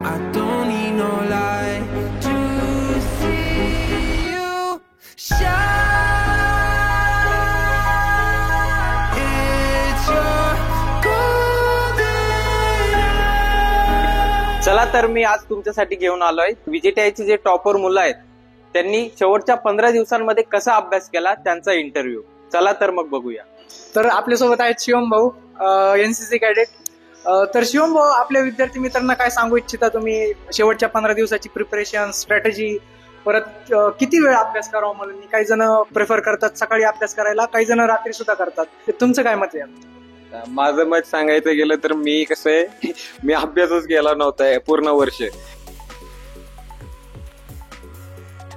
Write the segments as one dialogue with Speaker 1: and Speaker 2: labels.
Speaker 1: I don't need no light to see you shine. It's your golden hour.
Speaker 2: चला तर मी आज तुमच्यासाठी घेऊन आलोय व्हीजीटीआयचे जे टॉपर मुलं आहेत त्यांनी शेवटच्या 15 दिवसांमध्ये कसा अभ्यास केला त्यांचा इंटरव्ह्यू. चला तर मग बघूया.
Speaker 3: तर आपल्यासोबत आहेत शिवम भाऊ, एनसीसी कॅडेट. तर शिवम भाऊ, आपल्या विद्यार्थी मित्रांना काय सांगू इच्छिता तुम्ही? शेवटच्या 15 दिवसाची प्रिपरेशन, स्ट्रॅटेजी, परत किती वेळ अभ्यास करावा मुलांनी? काही जण प्रेफर करतात सकाळी अभ्यास करायला, काही जण रात्री सुद्धा करतात. तुमचं काय मत आहे?
Speaker 4: माझं मत सांगायचं गेलं तर मी कसं आहे, मी अभ्यासच केला नव्हता पूर्ण वर्ष.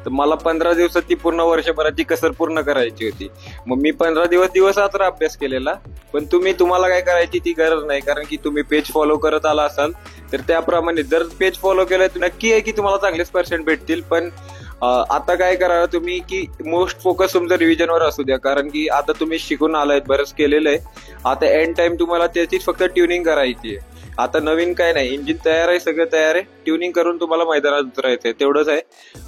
Speaker 4: तर मला 15 दिवसात ती पूर्ण वर्षभराची कसर पूर्ण करायची होती. मग मी 15 दिवस रात्र अभ्यास केलेला. पण तुम्हाला काय करायची ती गरज नाही, कारण की तुम्ही पेज फॉलो करत आला असाल तर त्याप्रमाणे जर पेज फॉलो केलं तर नक्की आहे की तुम्हाला चांगलेच पर्सेंट भेटतील. पण आता काय करा तुम्ही की मोस्ट फोकस तुमचं रिव्हिजनवर असू द्या, कारण की आता तुम्ही शिकून आलाय, बरंच केलेलं आहे. आता एंड टाइम तुम्हाला त्याचीच फक्त ट्युनिंग करायची आहे. आता नवीन काय नाही, इंजिन तयार आहे, सगळं तयार आहे. ट्युनिंग करून तुम्हाला मैदानात उतरायचंय, तेवढंच आहे.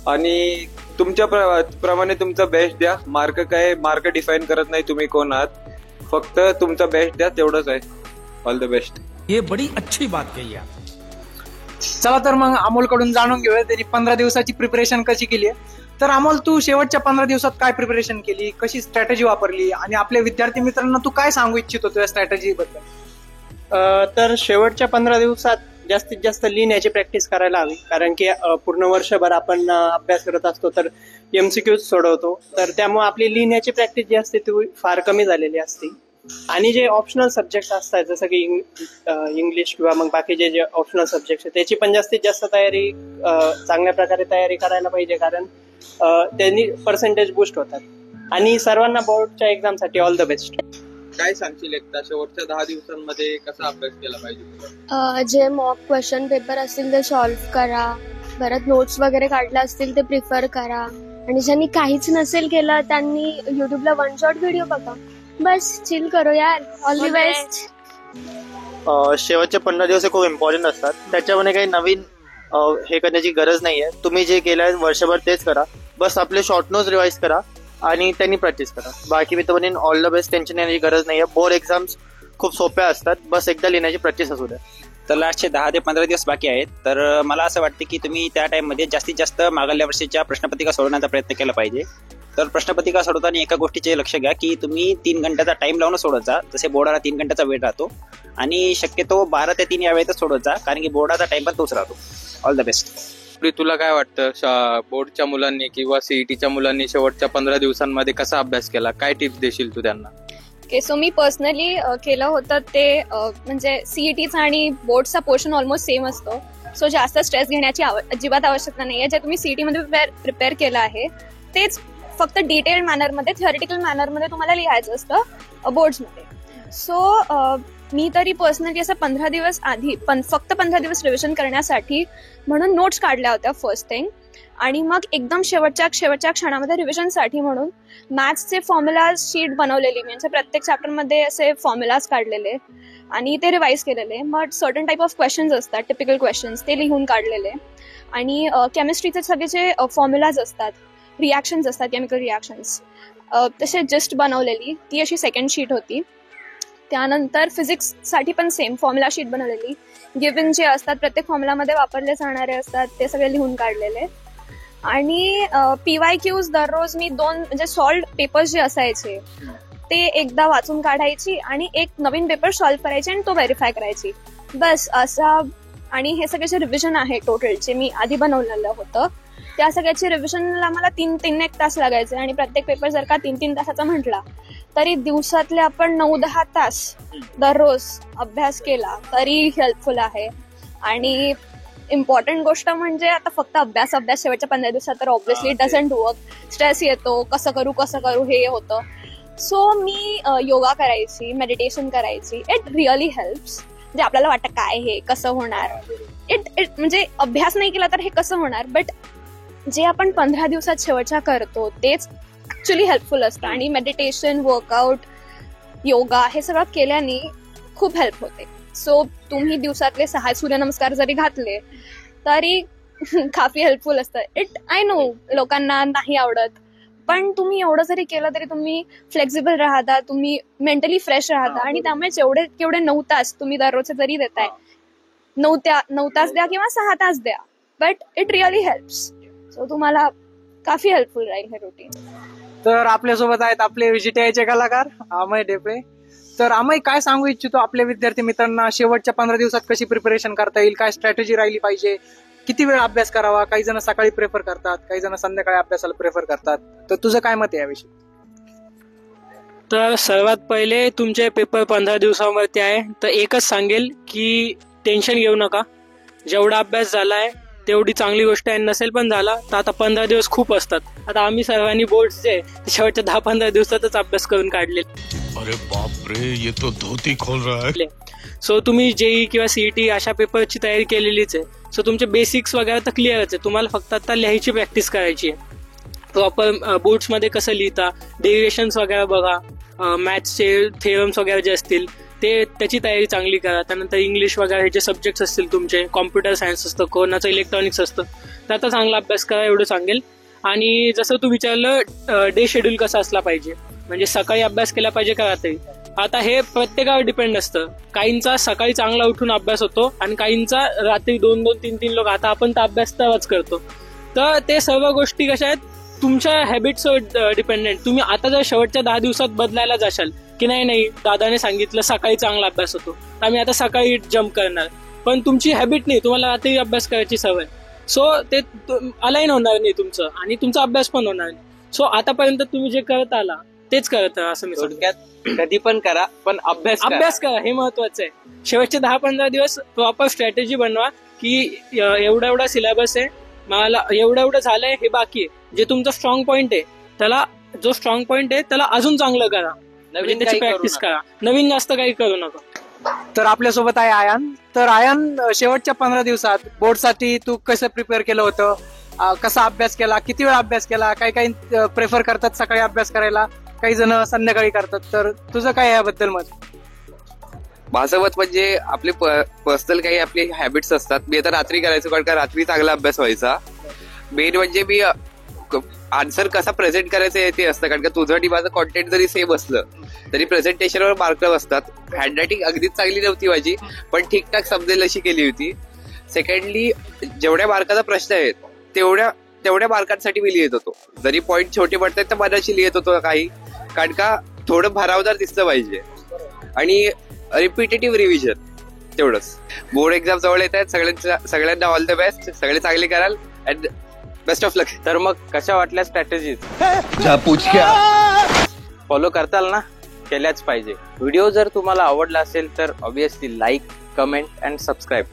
Speaker 4: आणि तुमच्या प्रमाणे तुमचा बेस्ट द्या. मार्क डिफाईन करत नाही तुम्ही कोण आहात, फक्त तुमचा बेस्ट द्या, तेवढंच आहे. All the best.
Speaker 5: ये बड़ी अच्छी बात कही आप.
Speaker 3: चला तर मग अमोल कडून जाणून घेऊया त्यांनी 15 दिवसाची प्रिपरेशन कशी केली आहे. तर अमोल, तू शेवटच्या 15 दिवसात काय प्रिपरेशन केली, कशी स्ट्रॅटेजी वापरली आणि आपल्या विद्यार्थी मित्रांना तू काय सांगू इच्छितो तुझ्या स्ट्रॅटेजी बद्दल?
Speaker 6: तर शेवटच्या 15 दिवसात जास्तीत जास्त लिहिण्याची प्रॅक्टिस करायला हवी, कारण की पूर्ण वर्षभर आपण अभ्यास करत असतो तर एमसीक्यूज सोडवतो, तर त्यामुळे आपली लिहिण्याची प्रॅक्टिस जी असते ती फार कमी झालेली असते. आणि जे ऑप्शनल सब्जेक्ट असतात जसं की इंग्लिश किंवा मग बाकीचे जे ऑप्शनल सब्जेक्ट आहेत त्याची पण जास्तीत जास्त तयारी चांगल्या प्रकारे तयारी करायला पाहिजे, कारण त्यांनी पर्सेंटेज बूस्ट होतात. आणि सर्वांना बोर्डच्या एक्झामसाठी ऑल द बेस्ट.
Speaker 4: काय सांगशील एकदा शेवटच्या 10 दिवसांमध्ये कसा अभ्यास केला पाहिजे?
Speaker 7: जे मॉक क्वेश्चन पेपर असतील ते सॉल्व्ह करा, परत नोट्स वगैरे काढले असतील ते प्रिफर करा, आणि ज्यांनी काहीच नसेल केलं त्यांनी युट्यूबला वन शॉट व्हिडिओ बघा. बस चिल करो यार. All the best.
Speaker 6: शेवटचे 15 दिवस खूप इम्पॉर्टंट असतात, त्याच्यामध्ये काही नवीन हे करण्याची गरज नाहीये. तुम्ही जे केलंय वर्षभर तेच करा. बस आपले शॉर्ट नोट्स रिवाइज करा आणि त्यांनी प्रॅक्टिस करा. बाकी मी तर म्हणेन ऑल द बेस्ट. टेन्शन येण्याची गरज नाहीये. बोर्ड एक्झाम्स खूप सोप्या असतात, बस एकदा लिहिण्याची प्रॅक्टिस असू द्या.
Speaker 8: तर लास्टचे 10 ते 15 दिवस बाकी आहेत, तर मला असं वाटतं की तुम्ही त्या टाइममध्ये जास्तीत जास्त मागल्या वर्षीच्या प्रश्नपत्रिका सोडवण्याचा प्रयत्न केला पाहिजे. तर प्रश्नपत्रिका सोडवताना एका गोष्टीचे लक्ष घ्या की तुम्ही 3 घंट्याचा टाइम लावून सोडत जा. जसे बोर्डाला 3 घंट्याचा वेळ राहतो, आणि शक्यतो 12 ते 3 या वेळेतच सोडत जा, कारण की बोर्डाचा टाइम पण तोच राहतो. All the best.
Speaker 4: तुला काय वाटतं बोर्डच्या मुलांनी किंवा सीईटीच्या मुलांनी शेवटच्या 15 दिवसांमध्ये कसा अभ्यास केला? काय टिप्स देशील तू त्यांना?
Speaker 9: ओके, सो मी पर्सनली केलं होतं ते म्हणजे सीईटीचा आणि बोर्डचा पोर्शन ऑलमोस्ट सेम असतो, सो जास्त स्ट्रेस घेण्याची अजिबात आवश्यकता नाही आहे. जे तुम्ही सीईटीमध्ये प्रिपेअर केलं आहे तेच फक्त डिटेल्ड मॅनरमध्ये, थिअरिटिकल मॅनरमध्ये तुम्हाला लिहायचं असतं बोर्ड्समध्ये. सो मी तरी पर्सनली असं 15 दिवस आधी फक्त 15 दिवस रिव्हिजन करण्यासाठी म्हणून नोट्स काढल्या होत्या फर्स्ट थिंग, आणि मग एकदम शेवटच्या क्षणामध्ये रिव्हिजनसाठी म्हणून मॅथ्सचे फॉर्म्युलाज शीट बनवलेली, म्हणजे प्रत्येक चॅप्टरमध्ये असे फॉर्म्युलाज काढलेले आणि ते रिवाईज केलेले. मग सर्टन टाईप ऑफ क्वेश्चन्स असतात, टिपिकल क्वेश्चन्स, ते लिहून काढलेले. आणि केमिस्ट्रीचे सगळे जे फॉर्म्युलाज असतात, रिॲक्शन्स असतात, केमिकल रिॲक्शन्स, तसे जस्ट बनवलेली, ती अशी सेकंड शीट होती. त्यानंतर फिजिक्ससाठी पण सेम फॉर्म्युला शीट बनवलेली. गिव्हन जे असतात प्रत्येक फॉर्म्युलामध्ये वापरले जाणारे असतात ते सगळे लिहून काढलेले. आणि PYQs दररोज मी 2 म्हणजे सॉल्व्ड पेपर्स जे असायचे ते एकदा वाचून काढायची आणि एक नवीन पेपर सॉल्व्ह करायची आणि तो व्हेरीफाय करायची, बस असा. आणि हे सगळे जे रिव्हिजन आहे टोटल जे मी आधी बनवलेलं होतं त्या सगळ्याची रिव्हिजनला मला 3-3 तास लागायचे. आणि प्रत्येक पेपर जर का 3-3 तासाचा म्हटला तरी दिवसातले आपण 9-10 तास दररोज अभ्यास केला तरी हेल्पफुल आहे. आणि इम्पॉर्टंट गोष्ट म्हणजे आता फक्त अभ्यास शेवटच्या 15 दिवसात तर ऑब्व्हियसली डझंट वर्क. स्ट्रेस येतो, कसं करू हे होतं. सो मी योगा करायची, मेडिटेशन करायची. It really helps. म्हणजे आपल्याला वाटतं काय हे कसं होणार, इट म्हणजे अभ्यास नाही केला तर हे कसं होणार, बट जे आपण 15 दिवसात शेवटच्या करतो तेच ऍक्च्युली हेल्पफुल असतं. आणि मेडिटेशन, वर्कआउट, योगा हे सगळं केल्याने खूप हेल्प होते. सो तुम्ही दिवसातले 6 सूर्यनमस्कार जरी घातले तरी काफी हेल्पफुल असतं. इट आय नो लोकांना नाही आवडत, पण तुम्ही एवढं जरी केलं तरी तुम्ही फ्लेक्झिबल राहता, तुम्ही मेंटली फ्रेश राहता, आणि त्यामुळे केवढे 9 तास तुम्ही दररोजचे जरी देताय, 9 तास द्या किंवा 6 तास द्या, but it really helps. So तुम्हाला काफी हेल्पफुल राहील हे रुटीन.
Speaker 3: तर आपल्यासोबत आहेत आपले व्हीजीटीआयचे कलाकार अमय ढेपळे. तर अमय, काय सांगू इच्छितो आपल्या विद्यार्थी मित्रांना शेवटच्या 15 दिवसात कशी प्रिपरेशन करता येईल, काय स्ट्रॅटेजी राहिली पाहिजे, किती वेळ अभ्यास करावा? काही जण सकाळी प्रेफर करतात, काही जण संध्याकाळी अभ्यासाला प्रेफर करतात. तर तुझं काय मत आहे याविषयी?
Speaker 6: तर सर्वात पहिले तुमचे पेपर 15 दिवसांवरती आहे, तर एकच सांगेल की टेन्शन घेऊ नका. जेवढा अभ्यास झालाय तेवढी चांगली गोष्ट आहे, नसेल पण झाला तर आता 15 दिवस खूप असतात. आता आम्ही सर्वांनी बोर्डचे शेवटच्या 10-15 दिवसातच अभ्यास करून काढले.
Speaker 5: अरे बाप रे, ये तो धोती खोल रहा है.
Speaker 6: सो तुम्ही जेई किंवा सीईटी अशा पेपरची तयारी केलेलीच आहे. सो तुमचे बेसिक्स वगैरे तर क्लिअरच आहे. तुम्हाला फक्त आता लिहायची प्रॅक्टिस करायची आहे. प्रॉपर बोर्ड्समध्ये कसं लिहिता, डेरिवेशन्स वगैरे बघा, मॅथ्सचे थेरम्स वगैरे जे असतील ते त्याची तयारी चांगली करा. त्यानंतर इंग्लिश वगैरे हे जे सब्जेक्ट्स असतील तुमचे, कॉम्प्युटर सायन्स असतं, कोणाचं इलेक्ट्रॉनिक्स असतं, त्याचा चांगला अभ्यास करा एवढं सांगेल. आणि जसं तू विचारलं डे शेड्यूल कसा असला पाहिजे, म्हणजे सकाळी अभ्यास केला पाहिजे का रात्री, आता हे प्रत्येकावर डिपेंड असतं. काहींचा सकाळी चांगला उठून अभ्यास होतो आणि काहींचा रात्री 2-2, 3-3 लोक. आता आपण तर अभ्यास तेव्हाच करतो. तर ते सर्व गोष्टी कशा आहेत, तुमच्या हॅबिट्सवर डिपेंडेंट. तुम्ही आता जर शेवटच्या 10 दिवसात बदलायला जाशाल की नाही दादाने सांगितलं सकाळी चांगला अभ्यास होतो, तर आम्ही आता सकाळी जम्प करणार, पण तुमची हॅबिट नाही, तुम्हाला रात्री अभ्यास करायची सवय. सो ते अलाईन होणार नाही तुमचं, आणि तुमचा अभ्यास पण होणार नाही. सो आतापर्यंत तुम्ही जे करत आला तेच करत राहा असं मी
Speaker 2: थोडक्यात कधी पण करा, पण अभ्यास
Speaker 6: करा, हे महत्वाचं आहे. शेवटचे 10-15 दिवस प्रॉपर स्ट्रॅटेजी बनवा की एवढा सिलेबस आहे, मला एवढं झालंय, हे बाकी आहे. जे तुमचा स्ट्रॉंग पॉईंट आहे त्याला अजून चांगलं करा,
Speaker 2: नवीन
Speaker 6: त्याची
Speaker 2: काही
Speaker 6: प्रॅक्टिस
Speaker 2: करू
Speaker 6: करा, नवीन जास्त काही करू नका.
Speaker 3: तर आपल्यासोबत आहे आयान. तर आयान, शेवटच्या 15 दिवसात बोर्डसाठी तू कसं प्रिपेअर केलं होतं, कसा अभ्यास केला, किती वेळ अभ्यास केला? काही प्रेफर करतात सकाळी अभ्यास करायला, काही जण संध्याकाळी करतात. तर तुझं काय याबद्दल मत?
Speaker 10: माझं मत म्हणजे आपले पर्सनल काही आपले हॅबिट्स असतात. मी आता रात्री करायचो, कारण का रात्री चांगला अभ्यास व्हायचा. मेन म्हणजे मी आन्सर कसा प्रेझेंट करायचा ते असतं, कारण का तुझं आणि माझं कॉन्टेंट जरी सेम असलं तरी प्रेझेंटेशनवर मार्क असतात. हँडरायटिंग अगदीच चांगली नव्हती माझी, पण ठीकठाक समजेल अशी केली होती. सेकंडली, जेवढ्या मार्काचा प्रश्न आहे तेवढ्या मार्कांसाठी मी लिहित होतो. जरी पॉईंट छोटे पडतात तर मनाशी लिहित होतो काही, कारण का थोडं भरावदार दिसलं पाहिजे. आणि रिपिटेटिव्ह रिव्हिजन तेवढंच. बोर्ड एक्झाम जवळ येत आहेत, सगळ्यांना ऑल द बेस्ट, सगळे चांगले कराल अँड बेस्ट ऑफ लक.
Speaker 2: तर मग कशा वाटल्या स्ट्रॅटेजीज? फॉलो करताल ना? केल्याच पाहिजे. व्हिडिओ जर तुम्हाला आवडला असेल तर obviously like, comment and subscribe.